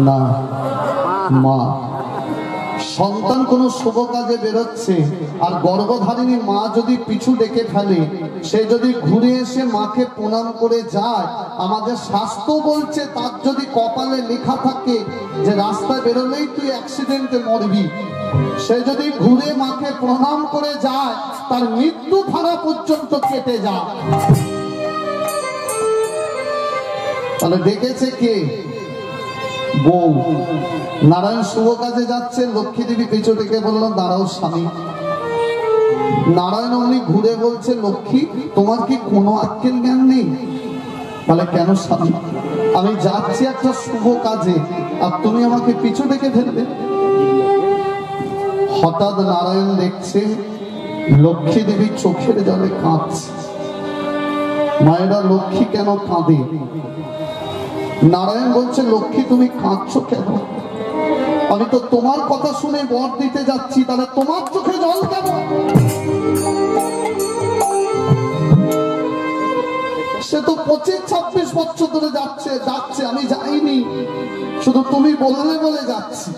না মা। সন্তান কোন শুভ কাজে বেরোচ্ছে আর গর্ভধারিণী মা যদি পিছু ডেকে ফেলে, সে যদি ঘুরে এসে মাকে প্রণাম করে যায়, আমাদের শাস্ত্র বলছে তার যদি কপালে লেখা থাকে যে রাস্তায় বেরোলেই তুই অ্যাক্সিডেন্টে মরবি, সে যদি ঘুরে মাকে প্রণাম করে যায় তার মৃত্যু ভাড়া পর্যন্ত কেটে যায়। তাহলে ডেকেছে কে? বউ। নারায়ণ শুভ কাজে যাচ্ছে, লক্ষ্মী দেবী পিছু ডেকে বললাম দাঁড়াও স্বামী। নারায়ণ অমনি ঘুরে বলছে, লক্ষ্মী তোমার কি কোনো আক্কেল জ্ঞান নেই? বলে কেন স্বামী, আমি যাচ্ছি একটা শুভ কাজে আর তুমি আমাকে পিছু ডেকে ফেলবে? হঠাৎ নারায়ণ দেখছে লক্ষ্মী দেবী চোখের জলে কাঁদছে। মায়েরা লক্ষ্মী কেন কাঁদে? নারায়ণ বলছে, লক্ষ্মী তুমি কাঁদছো কেন? আমি তো তোমার কথা শুনে বর দিতে যাচ্ছি, তাহলে তোমার চোখে জল কেন? সে তো 25-26 বছর ধরে যাচ্ছে, আমি যাইনি, শুধু তুমি বললে বলে যাচ্ছি।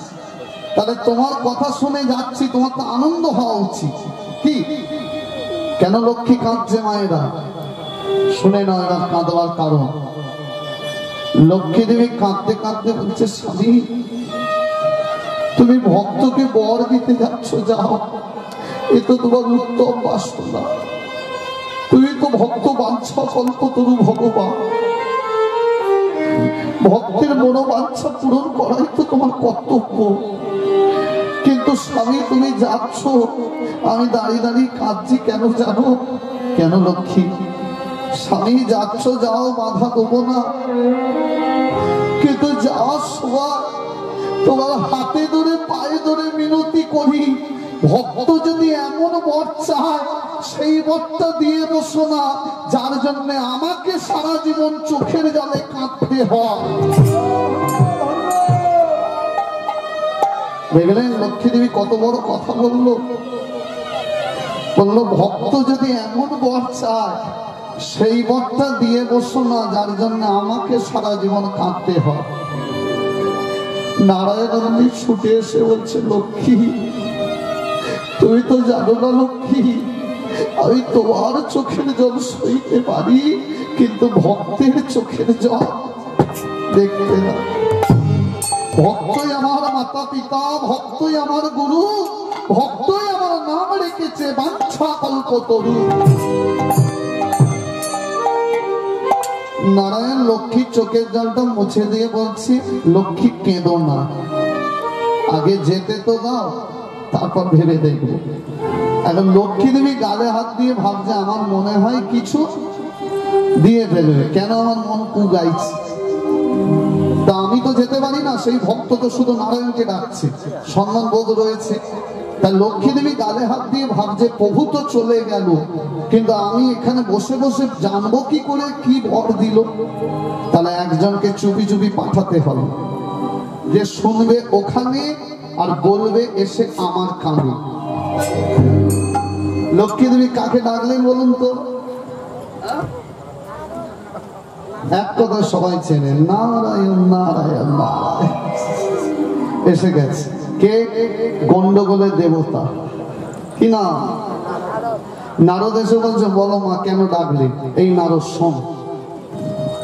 তাহলে তোমার কথা শুনে যাচ্ছি, তোমার তো আনন্দ হওয়া উচিত। কি কেন লক্ষ্মী কাঁদছে? মায়েরা শুনে না এরা কাঁদবার কারণ। লক্ষ্মী দেবী কাঁদতে কাঁদতে বলছে, স্বামী তুমি ভক্তকে বর দিতে যাচ্ছ, যাও, এ তো তোমার উত্তম বাসনা। তুমি তো ভক্ত বাঞ্ছা কল্পতরু ভগবান, ভক্তের মনোবাঞ্ছা পূরণ করাই তো তোমার কর্তব্য। কিন্তু স্বামী তুমি যাচ্ছ, আমি দাঁড়িয়ে দাঁড়িয়ে কাঁদছি কেন জানো? কেন লক্ষ্মী? স্বামী যাচ্ছ, যাও, বাধা দেবো না, কিন্তু যাওয়ার সময় তোমার হাতে ধরে পায়ে ধরে মিনতি করি, ভক্ত যদি এমন বর চায় সেই বরটা দিয়ে বসো না যার জন্য আমাকে সারা জীবন চোখের জলে কাঁদতে হয়। দেখলেন লক্ষ্মী দেবী কত বড় কথা বললো? বললো ভক্ত যদি এমন বর চায় সেই বরটা দিয়ে বসো না যার জন্য আমাকে সারা জীবন কাঁদতে হয়। নারায়ণ ছুটে এসে বলছে, লক্ষ্মী তুমি তো জানো না লক্ষ্মী, আমি তোমার চোখের জল সইতে পারি, কিন্তু ভক্তের চোখের জল দেখতে না। ভক্তই আমার মাতা পিতা, ভক্তই আমার গুরু, ভক্তই আমার নাম রেখেছে বাঞ্ছা কল্পতরু। নারায়ণ লক্ষ্মীর চোখের জলটা মুছে দিয়ে বলছি, লক্ষ্মী কেঁদো না, আগে যেতে তো দাও, তারপর ভেবে দেখবো। এখন লক্ষ্মী দেবী গালে হাত দিয়ে ভাবছে আমার মনে হয় কিছু দিয়ে ফেলবে, কেন আমার মন কু গাইছে, তা আমি তো যেতে পারি না, সেই ভক্ত তো শুধু নারায়ণকে ডাকছে, সম্মান বোধ রয়েছে। তাই লক্ষ্মী দেবী গালে হাত দিয়ে ভাবছে প্রভু তো চলে গেল, কিন্তু আমি এখানে বসে বসে জানবো কি করে কি বর দিল। তাহলে একজনকে চুপি চুপি পাঠাতে হবে, যে শুনবে ওখানে আর বলবে এসে আমার কানে। লক্ষ্মী দেবী কাকে ডাকলেন বলুন তো? এক কথা সবাই চেনে, নারায়ণ নারায়ণ নারায়ণ। এসে গেছে কে? গন্ডগোলের দেবতা, কি না? নারদ এসে বলছে, বলো মা কেন ডাকলে? এই নারদ শোন,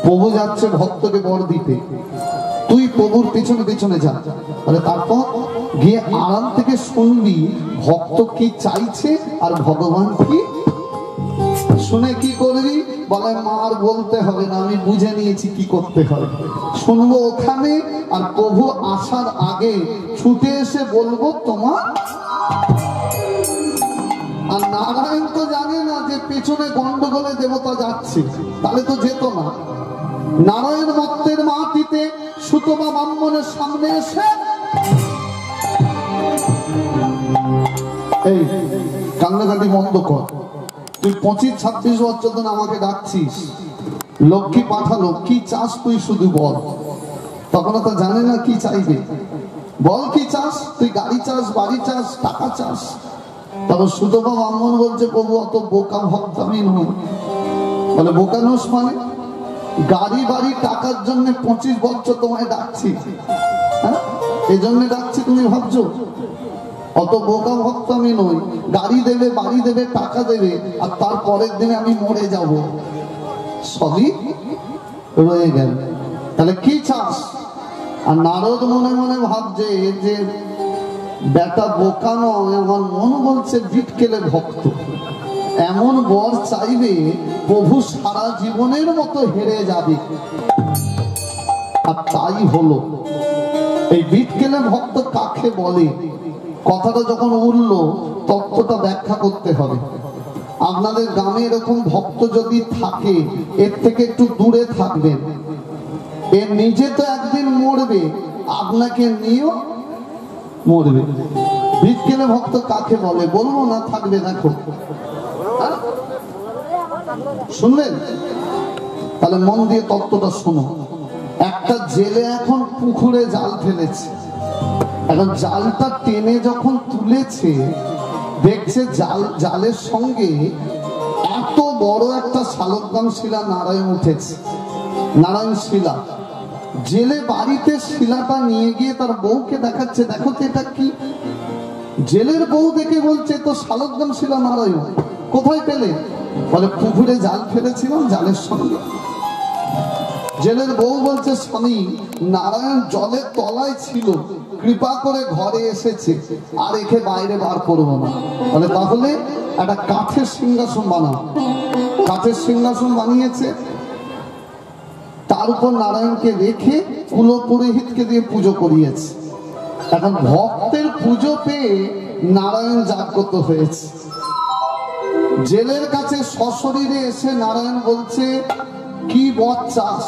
প্রভু যাচ্ছে ভক্তকে বর দিতে, তুই প্রভুর পিছনে পিছনে যা, তাহলে তারপর গিয়ে আরাম থেকে শুনবি ভক্ত কি চাইছে আর ভগবান কি। শুনে কি করবি? বলে মা আর বলতে হবে না, আমি বুঝে নিয়েছি কি করতে হবে, শুনবো ওখানে, আর প্রভু আসার আগে ছুটে এসে বলবো তোমার। আর নারায়ণ তো জানে না যে পেছনে গন্ডগোলে দেবতা যাচ্ছে, তাহলে তো যেত না। নারায়ণ মত্তের মাটিতে সুতমা ব্রাহ্মণের সামনে এসে, এই কান্নাকাটি বন্ধ কর, তুই 25-26 বছর ধরে আমাকে ডাকছিস, লক্ষ্মী পাঠালো, কি চাস তুই শুধু বল। তখন তো জানে না কি চাইবে, বল কি চাস, তুই গাড়ি চাস, বাড়ি চাস, টাকা চাস। তখন সুতপা ব্রাহ্মণ বলছে, প্রভু অত বোকা ভক্ত আমি নই। বলে বোকা নোস মানে? গাড়ি বাড়ি টাকার জন্য 25 বছর তোমায় ডাকছি, হ্যাঁ এই জন্য ডাকছি তুমি ভাবছো? অত বোকা ভক্ত আমি নই। গাড়ি দেবে, বাড়ি দেবে, টাকা দেবে, আর তারপরের দিনে আমি মরে যাব, সবই রয়ে গেল। তাহলে কি চাস? আর নারদ মনে মনে ভাবছে যে বেটা বোকা নয়, আমার মন বলছে বিটকেলে ভক্ত, এমন বর চাইবে প্রভু সারা জীবনের মতো হেরে যাবে। আর তাই হলো। এই বিটকেলে ভক্ত কাকে বলে, কথাটা যখন উঠলো তত্ত্বটা ব্যাখ্যা করতে হবে। আপনাদের গ্রামে এরকম ভক্ত যদি থাকে, এর থেকে একটু দূরে থাকবেন। এ নিজে তো একদিন মরবে, আপনাকে নিয়েও মরবে। বিটকেলে ভক্ত কাকে বলে বলবো না, থাকবে দেখো, শুনলেন? তাহলে মন দিয়ে তত্ত্বটা শোনো। একটা জেলে এখন পুকুরে জাল ফেলেছে, এখন জালটা টেনে যখন তুলেছে দেখছে জালের সঙ্গে এত বড় একটা শালগ্রাম শিলা নারায়ণ উঠেছে, নারায়ণ শিলা। জেলে বাড়িতে শিলাটা নিয়ে গিয়ে তার বউকে দেখাচ্ছে, দেখো তো এটা কি। জেলের বউ দেখে বলছে তো শালগ্রাম শিলা নারায়ণ, কোথায় পেলে? বলে পুকুরে জাল ফেলেছিলাম, জালের সঙ্গে। জেলের বউ বলছে স্বামী, নারায়ণ জলের তলায় ছিল, কৃপা করে ঘরে এসেছে, আর একে বাইরে বার করবো না। বলে তাহলে একটা কাঠের সিংহাসন বানাও। কাঠের সিংহাসন বানিয়েছে, তার উপর নারায়ণকে রেখে কুল পুরোহিতকে দিয়ে পুজো করিয়েছে। এখন ভক্তের পুজো পেয়ে নারায়ণ জাগ্রত হয়েছে। জেলের কাছে সশরীরে এসে নারায়ণ বলছে, কি বর চাস?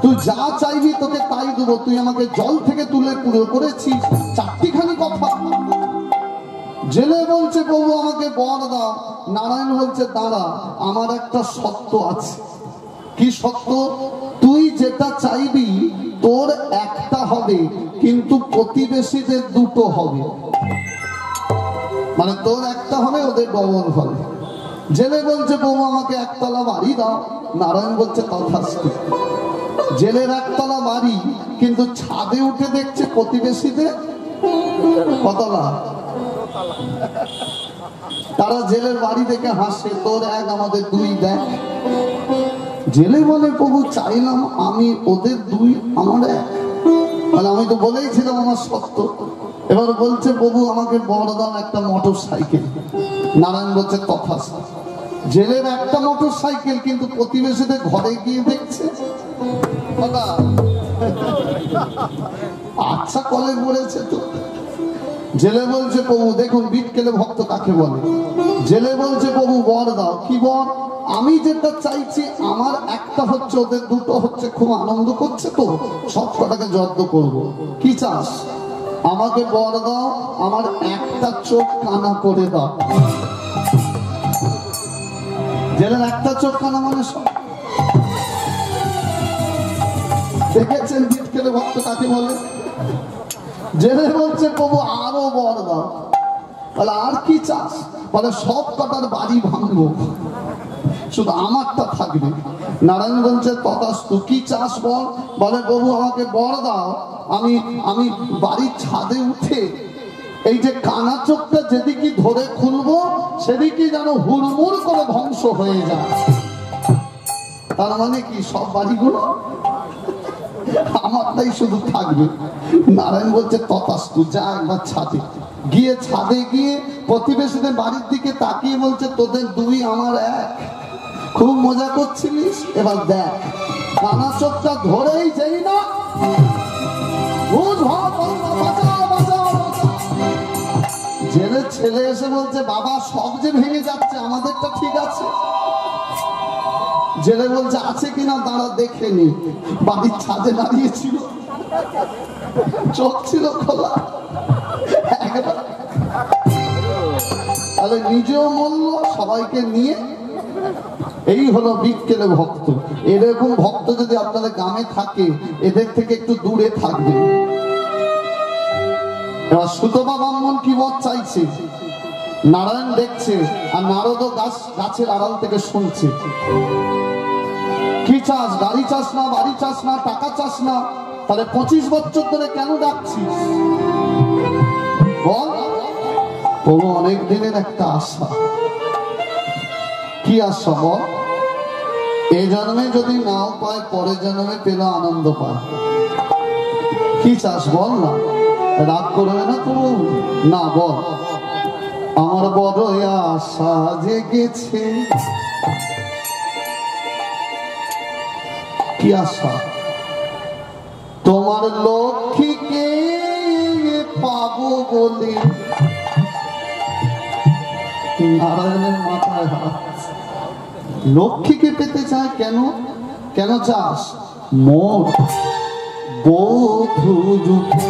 তুই যা চাইবি তোকে তাই দেবো, তুই আমাকে জল থেকে তুলে পুজো করেছিস, চারটিখানি কথা। জেলে বলছে প্রভু আমাকে বর দাও। নারায়ণ বলছে দাঁড়া, আমার একটা শর্ত আছে। কি শর্ত? তুই যেটা চাইবি তোর একটা হবে, কিন্তু প্রতিবেশীদের দুটো হবে। মানে তোর একটা হবে, ওদের ডবল হবে। জেলে বলছে প্রভু আমাকে একতলা বাড়ি দাও। নারায়ণ বলছে তথাস্তু। জেলের একতলা বাড়ি, কিন্তু ছাদে উঠে দেখছে প্রতিবেশীদের কতলা। তারা জেলের বাড়ি দেখে হাসে, তোর এক আমাদের দুই, দেখ। জেলে বলে প্রভু চাইলাম আমি, ওদের দুই আমার এক। মানে আমি তো বলেইছিলাম আমার সত্য। এবার বলছে প্রভু আমাকে বড় দাও একটা মোটর সাইকেল। নারায়ণ বলছে তথাস্তু। জেলের একটা মোটর সাইকেল, কিন্তু প্রতিবেশীদের ঘরে গিয়ে দেখছে আচ্ছা কলে বলেছে তো। জেলে বলছে প্রভু দেখুন বিটকেলে ভক্ত কাকে বলে। জেলে বলছে প্রভু বর দাও। কি বর? আমি যেটা চাইছি আমার একটা হচ্ছে, ওদের দুটো হচ্ছে, খুব আনন্দ করছে তো সব কটাকে যত্ন করবো। কি চাস? আমাকে বর দাও, আমার একটা চোখ কানা করে দাও। জেলের একটা চোখ কানা মানে সব। দেখেছেন বিটকেলে ভক্ত কাকে বলে? জেলে বলছে প্রভু আরো বর দাও। বলে আর কি চাস? বলে সব কটার বাড়ি ভাঙবো, শুধু আমারটা থাকবে। নারায়ণ বলছে তথাস্তু। কি চাস বল? বলে প্রভু আমাকে বর দাও, আমি বাড়ির ছাদে উঠে এই যে কানা চোখটা যেদিকে ধরে খুলবো সেদিকে যেন হুড়মুড় করে ধ্বংস হয়ে যায়। তার মানে কি সব বাড়িগুলো আমারটাই শুধু থাকবে। নারায়ণ বলছে তথাস্তু। যা একবার ছাদে গিয়ে, ছাদে গিয়ে প্রতিবেশীদের বাড়ির দিকে তাকিয়ে বলছে তোদের দুই আমার এক। খুব মজা করছিলিস, এবার দেখ কানা চোখটা ধরেই যাই না, জেলের ছেলে এসে বলছে বাবা সব যে ভেঙে যাচ্ছে, আমাদেরটা ঠিক আছে। জেলে বলছে আছে কিনা দাঁড়া দেখে নি। বাড়ির ছাদে দাঁড়িয়েছিল, চোখ ছিল খোলা। তাহলে নিজেও মরল, সবাইকে নিয়ে। এই হলো বিটকেলে ভক্ত। এরকম ভক্ত যদি আপনাদের গ্রামে থাকে, এদের থেকে একটু দূরে থাকবে। এবার সুতপা ব্রাহ্মণ কি বর চাইছে, নারায়ণ দেখছে, আর নারদ গাছের আড়াল থেকে শুনছে। কি চাস? গাড়ি চাস না, বাড়ি চাস না, টাকা চাস না, তাহলে 25 বছর ধরে কেন ডাকছিস বল? তবু অনেক দিনের একটা আশা। কি আশা বল? এই জন্মে যদি নাও পায়, পরের জন্মে পেলে আনন্দ পায়। কি চাস বল না? রাগ করবে না তো? না বল। আমার বড় আশা জেগেছে। কি আশা? তোমার লক্ষ্মীকে পাবো বলে। নারায়ণের মাথায় হাত। লক্ষ্মীকে পেতে চায় কেন? কেন চাস? মোর বধূ রূপে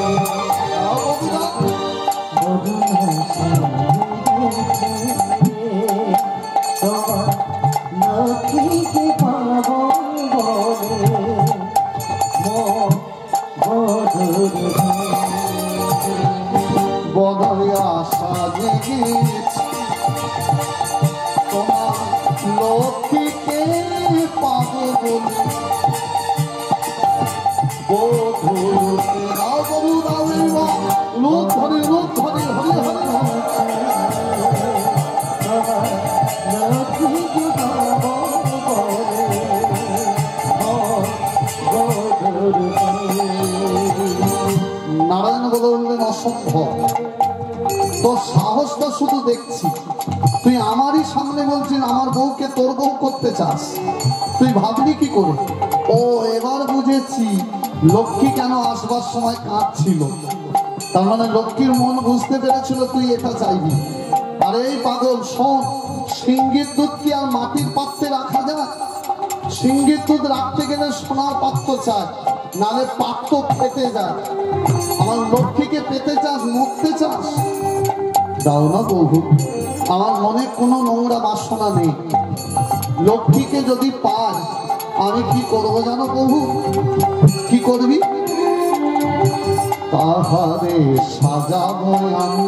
লক্ষ্মীকে পাবো বড় আশা জেগেছে। তোমার লক্ষ্মীকে পাবো বলে বধূ রূপে। দাও বধূ দাও, লোক ধরে লোক ধরে হরে হরে হরে। লক্ষ্মীকে পাবো নারায়ণ বললেন অসম্ভব। তোর সাহসটা শুধু দেখছি। তুই আমারই সামনে বলছিস আমার বউকে তোর বউ করতে চাস। তুই ভাবলি কি করে? ও এবার বুঝেছি লক্ষ্মী কেন আসবার সময় কাঁদছিল। তার মানে লক্ষ্মীর মন বুঝতে পেরেছিল তুই এটা চাইবি। আর এই পাগল শোন, সিংহের দুধ কি আর মাটির পাত্রে রাখা যায়? সিংহের দুধ রাখতে গেলে সোনার পাত্র চায়, নালে পাত্র ফেটে যায়। আমার লক্ষ্মীকে পেতে চাস, মরতে চাস? দাও না প্রভু, আমার মনে কোনো নোংরা বাসনা নেই। লক্ষ্মীকে যদি পাই আমি কি করবো জানো প্রভু? কি করবি? তাহারে সাজাবো আমি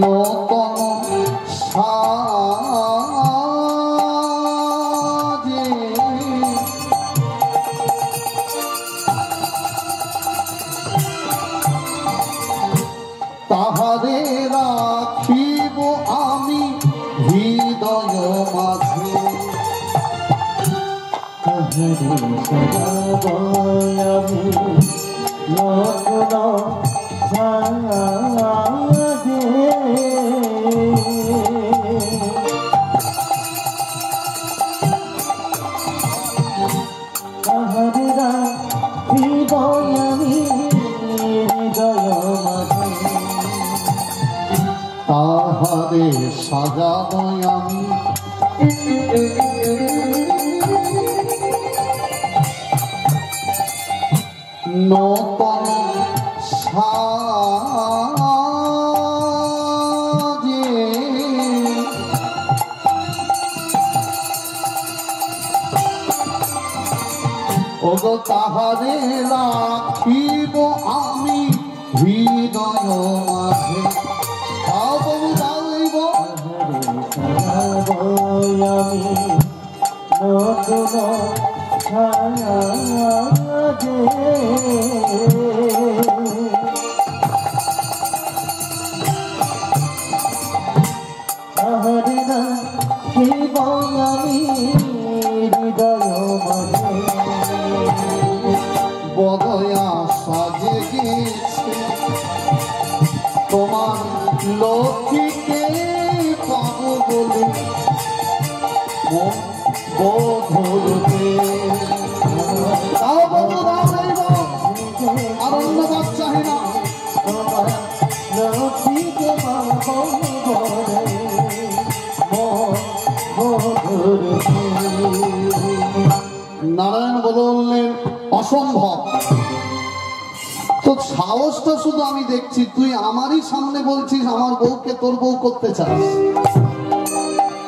নূতন সাজে। তাহারে রাখিব আমি হৃদয় মাঝে। তাহারে সাজাবো আমি নতুন সাজে। তাহারে রাখিব আমি হৃদয় মাঝে। তাহারে সাজাবো আমি নূতন সাজে। ওগো তাহারে রাখিব আমি হৃদয় মাঝে। দাও প্রভু দাও এই বউ। সাজাবো আমি নতুন সাজে। তাহারে রাখিব আমি হৃদয় মাঝে। বড় আশা জেগেছে। তোমার লক্ষ্মীকে পাবো বলে বধূ রূপে। দাও বধূ দাও এই বউ। আর অন্য বাচ্চা হে না। লক্ষ্মীকে পাবো বলে নারায়ণ বললেন অসম্ভব। তো সাহসটা শুধু আমি দেখছি, তুই আমারই সামনে বলছিস আমার বউকে তোর বউ করতে চাস।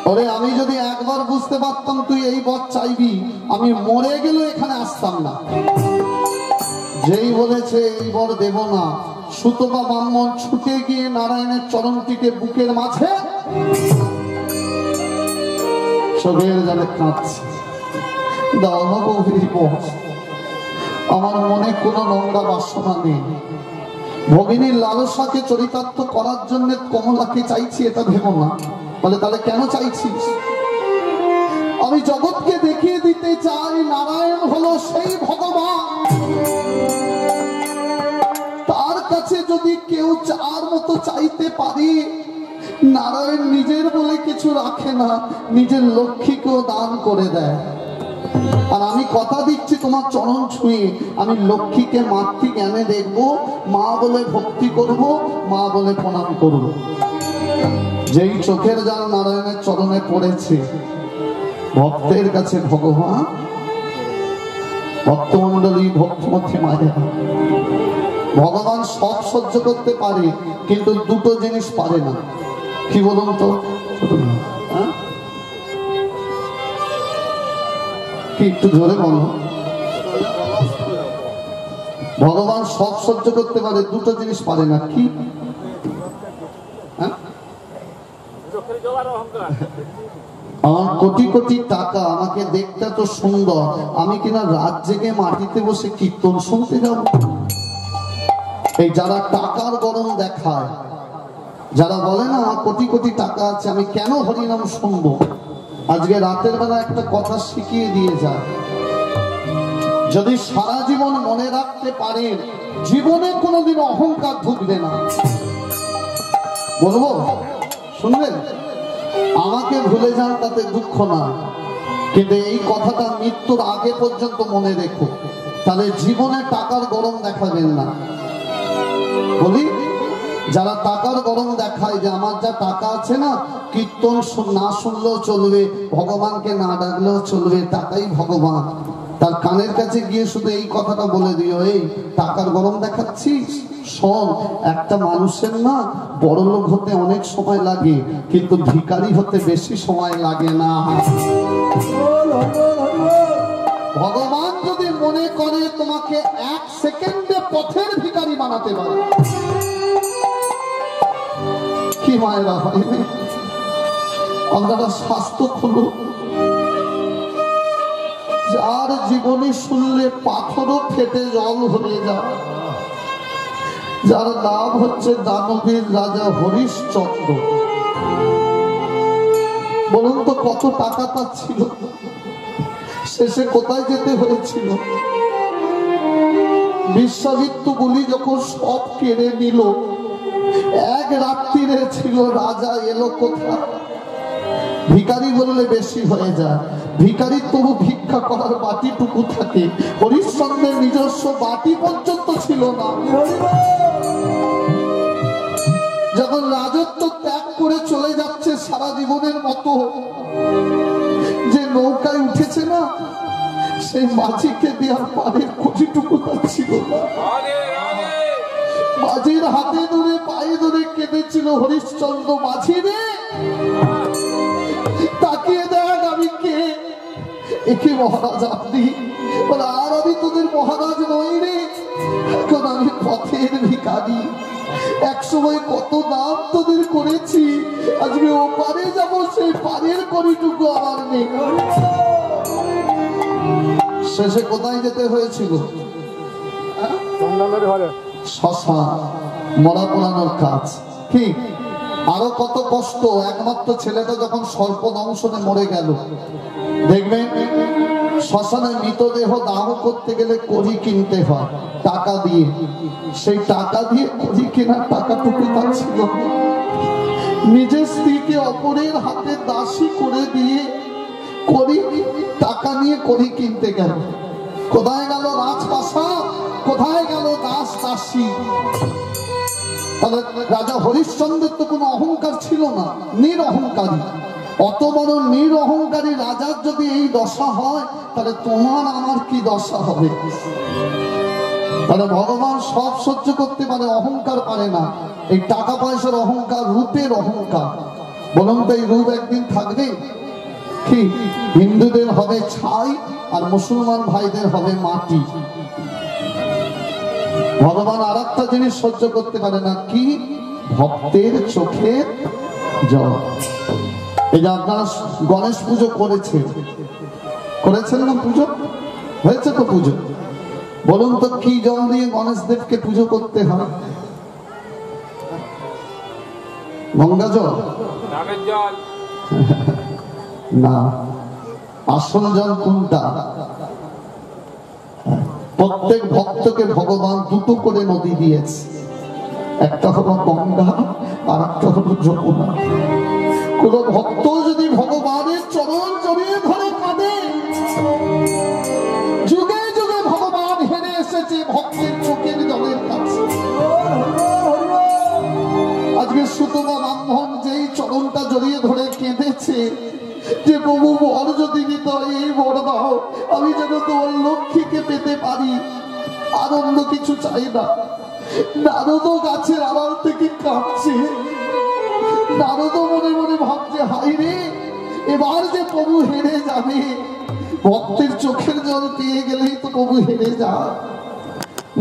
ওরে আমি যদি একবার বুঝতে পারতাম তুই এই বর চাইবি, আমি মরে গেলেও এখানে আসতাম না। যেই বলেছে এই বর দেব না, সুতপা ব্রাহ্মণ ছুটে গিয়ে নারায়ণের চরণটিকে বুকের মাঝে চোখের জলে কাঁদছে। আমার মনে কোনো নোংরা বাসনা নেই, ভগিনীর লালসাকে চরিতার্থ করার জন্য কমলাকে চাইছি এটা ভেবো না। বলে তাহলে কেন চাইছিস? আমি জগৎকে দেখিয়ে দিতে চাই নারায়ণ হলো সেই ভগবান, তার কাছে যদি কেউ চার মতো চাইতে পারি, নারায়ণ নিজের বলে কিছু রাখে না, নিজের লক্ষ্মীকেও দান করে দেয়। আর আমি কথা দিচ্ছি তোমার চরণ ছুঁয়ে আমি লক্ষ্মীকে মাতৃ জ্ঞানে দেখবো, মা বলে ভক্তি করব, মা বলে প্রণাম করব। যেই চোখের জল নারায়ণের চরণে পড়েছে, ভক্তের কাছে ভগবান, ভক্তমন্ডলী ভক্তমধ্যে মায়া, ভগবান সব সহ্য করতে পারে কিন্তু দুটো জিনিস পারে না। কি বলুন তো? কি একটু জোরে বলো। ভগবান সব সহ্য করতে পারে, দুটো জিনিস পারে না। কি? আমার কোটি কোটি টাকা, আমাকে দেখতে তো সুন্দর, আমি কিনা রাত জেগে মাটিতে বসে কীর্তন শুনতে যাব? এই যারা টাকার গরম দেখায়, যারা বলে না আমার কোটি কোটি টাকা আছে, আমি কেন হরিনাম শুনবো, আজকে রাতের বেলা একটা কথা শিখিয়ে দিয়ে যায়। যদি সারা জীবন মনে রাখতে পারেন, জীবনে কোনোদিন অহংকার ঢুকবে না। বলবো, শুনবেন? আমাকে ভুলে যান তাতে দুঃখ না, কিন্তু এই কথাটা মৃত্যুর আগে পর্যন্ত মনে রেখো, তাহলে জীবনে টাকার গরম দেখাবেন না। বলি, যারা টাকার গরম দেখায় যে আমার যা টাকা আছে না, কীর্তন না শুনলেও চলবে, ভগবানকে না ডাকলেও চলবে, টাকাই ভগবান, তার কানের কাছে গিয়ে শুধু এই কথাটা বলে দিও, এই টাকার গরম দেখাচ্ছিস, শোন, একটা মানুষের না বড়লোক হতে অনেক সময় লাগে, কিন্তু ভিখারি হতে বেশি সময় লাগে না। ভগবান যদি মনে করে তোমাকে 1 সেকেন্ডে পথের ভিখারি বানাতে পারে, কি মায়েরা হয়, আপনারা স্বাস্থ্য খুলুন। যার জীবনী শুনলে পাথরও ফেটে জল হয়ে যায়, যার নাম হচ্ছে দানবীর রাজা হরিশ্চন্দ্র। বলুন তো কত টাকা তার ছিল, শেষে কোথায় যেতে হয়েছিল? বিশ্বামিত্রগুলি যখন সব কেড়ে নিল, এক রাত্রিরে ছিল, রাজা এলো কোথায়? ভিখারি বললে বেশি হয়ে যায়, ভিখারি তবু ভিক্ষা করার বাটিটুকু থাকে, হরিশ্চন্দ্রের নিজস্ব বাটি পর্যন্ত ছিল না। যখন রাজত্ব ত্যাগ করে চলে যাচ্ছে সারা জীবনের মতো, যে নৌকায় উঠেছে না, সেই মাঝিকে দেওয়ার পায়ের কোটিটুকু তার ছিল না। মাঝির হাতে ধরে পায়ে ধরে কেঁদেছিল, হরিশ্চন্দ্র মাঝি রে, তাকিয়ে দেখ আমি কে। একে মহারাজ আপনি? বলে আর আমি তোদের মহারাজ নই রে, এখন আমি পথের ভিখারি। এক সময় কত নাম তোদের করেছি, আজকে ও পারে যাবো, সেই পারের করিটুকু আমার নেই। শেষে কোথায় যেতে হয়েছিল? শ্মশান, মরা পোড়ানোর কাজ। কি আরো কত কষ্ট! একমাত্র ছেলেটা যখন সর্প দংশনে মরে গেল, দেখবেন শ্মশানে মৃতদেহ দাহ করতে গেলে কড়ি কিনতে হয় টাকা দিয়ে, সেই টাকা দিয়ে কড়ি কেনার টাকাটুকু তার ছিল। নিজের স্ত্রীকে অপরের হাতে দাসী করে দিয়ে কড়ি টাকা নিয়ে কড়ি কিনতে গেল। কোথায় গেল রাজপ্রাসাদ, কোথায় গেল দাস দাসী? রাজা হরিশ্চন্দ্রের তো কোনো অহংকার ছিল না, নিরহংকারী। অত বড় নিরহংকারী রাজার যদি এই দশা হয়, তাহলে তোমার আমার কি দশা হবে? তাহলে ভগবান সব সহ্য করতে পারে, অহংকার পারে না। এই টাকা পয়সার অহংকার, রূপের অহংকার। বলুন তো এই রূপ একদিন থাকবে? কি হিন্দুদের হবে ছাই আর মুসলমান ভাইদের হবে মাটি। ভগবান আর একটা জিনিস সহ্য করতে পারে না, কি? ভক্তের চোখের জল। এই যে আপনারা গণেশ পুজো করেছেন না? পুজো হয়েছে তো? পুজো বলুন তো, কি জল দিয়ে গণেশ দেবকে পুজো করতে হয়? গঙ্গা জল না, আসল জল কোনটা? প্রত্যেক ভক্তকে ভগবান দুটো করে নদী দিয়েছে, একটা হলো গঙ্গা আর একটা হলো যমুনা। কোন ভক্ত যদি ভগবানের চরণ জড়িয়ে ধরে কাঁদে, যুগে যুগে ভগবান হেরে এসেছে ভক্তের চোখের জলের কাছে। আজকে সুতমা ব্রাহ্মণ যেই চরণটা জড়িয়ে ধরে কেঁদেছে যে প্রভু বর যদি দিত, এই বর দাও, আমি যেন তোমার লক্ষ্মীকে পেতে পারি, আর অন্য কিছু চাই না। নারদ গাছের আড়াল থেকে কাঁদছে, নারদ মনে মনে ভাবছে, হাই রে, এবার যে প্রভু হেরে যাবে, ভক্তের চোখের জল পেয়ে গেলেই তো প্রভু হেরে যায়।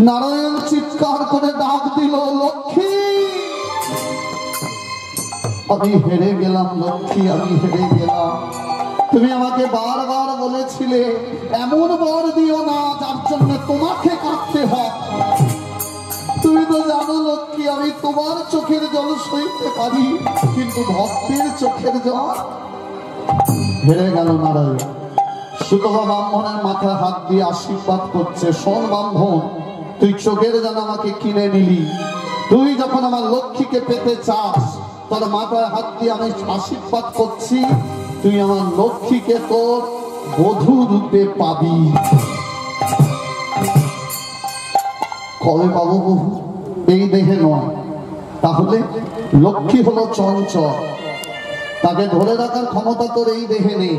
নারায়ণ চিৎকার করে ডাক দিল, লক্ষ্মী আমি হেরে গেলাম, লক্ষ্মী আমি হেরে গেলাম। তুমি আমাকে বারবার বলেছিলে এমন বর দিও না যার জন্য তোমাকে কাঁদতে হয়। তুমি তো জানো লক্ষ্মী, আমি তোমার চোখের জল সইতে পারি, কিন্তু ভক্তের চোখের জল হেরে গেল নারায়ণ। সুতমা ব্রাহ্মণের মাথায় হাত দিয়ে আশীর্বাদ করছে, শোন ব্রাহ্মণ, তুই চোখের যেন আমাকে কিনে নিলি, তুই যখন আমার লক্ষ্মীকে পেতে চাস, তোর মাথায় হাত দিয়ে আমি আশীর্বাদ করছি, তুই আমার লক্ষ্মীকে তোর বধূ রূপে পাবি। কবে পাবো বহু? এই দেহে নয়। তাহলে লক্ষ্মী হলো চঞ্চল, তাকে ধরে রাখার ক্ষমতা তোর এই দেহে নেই।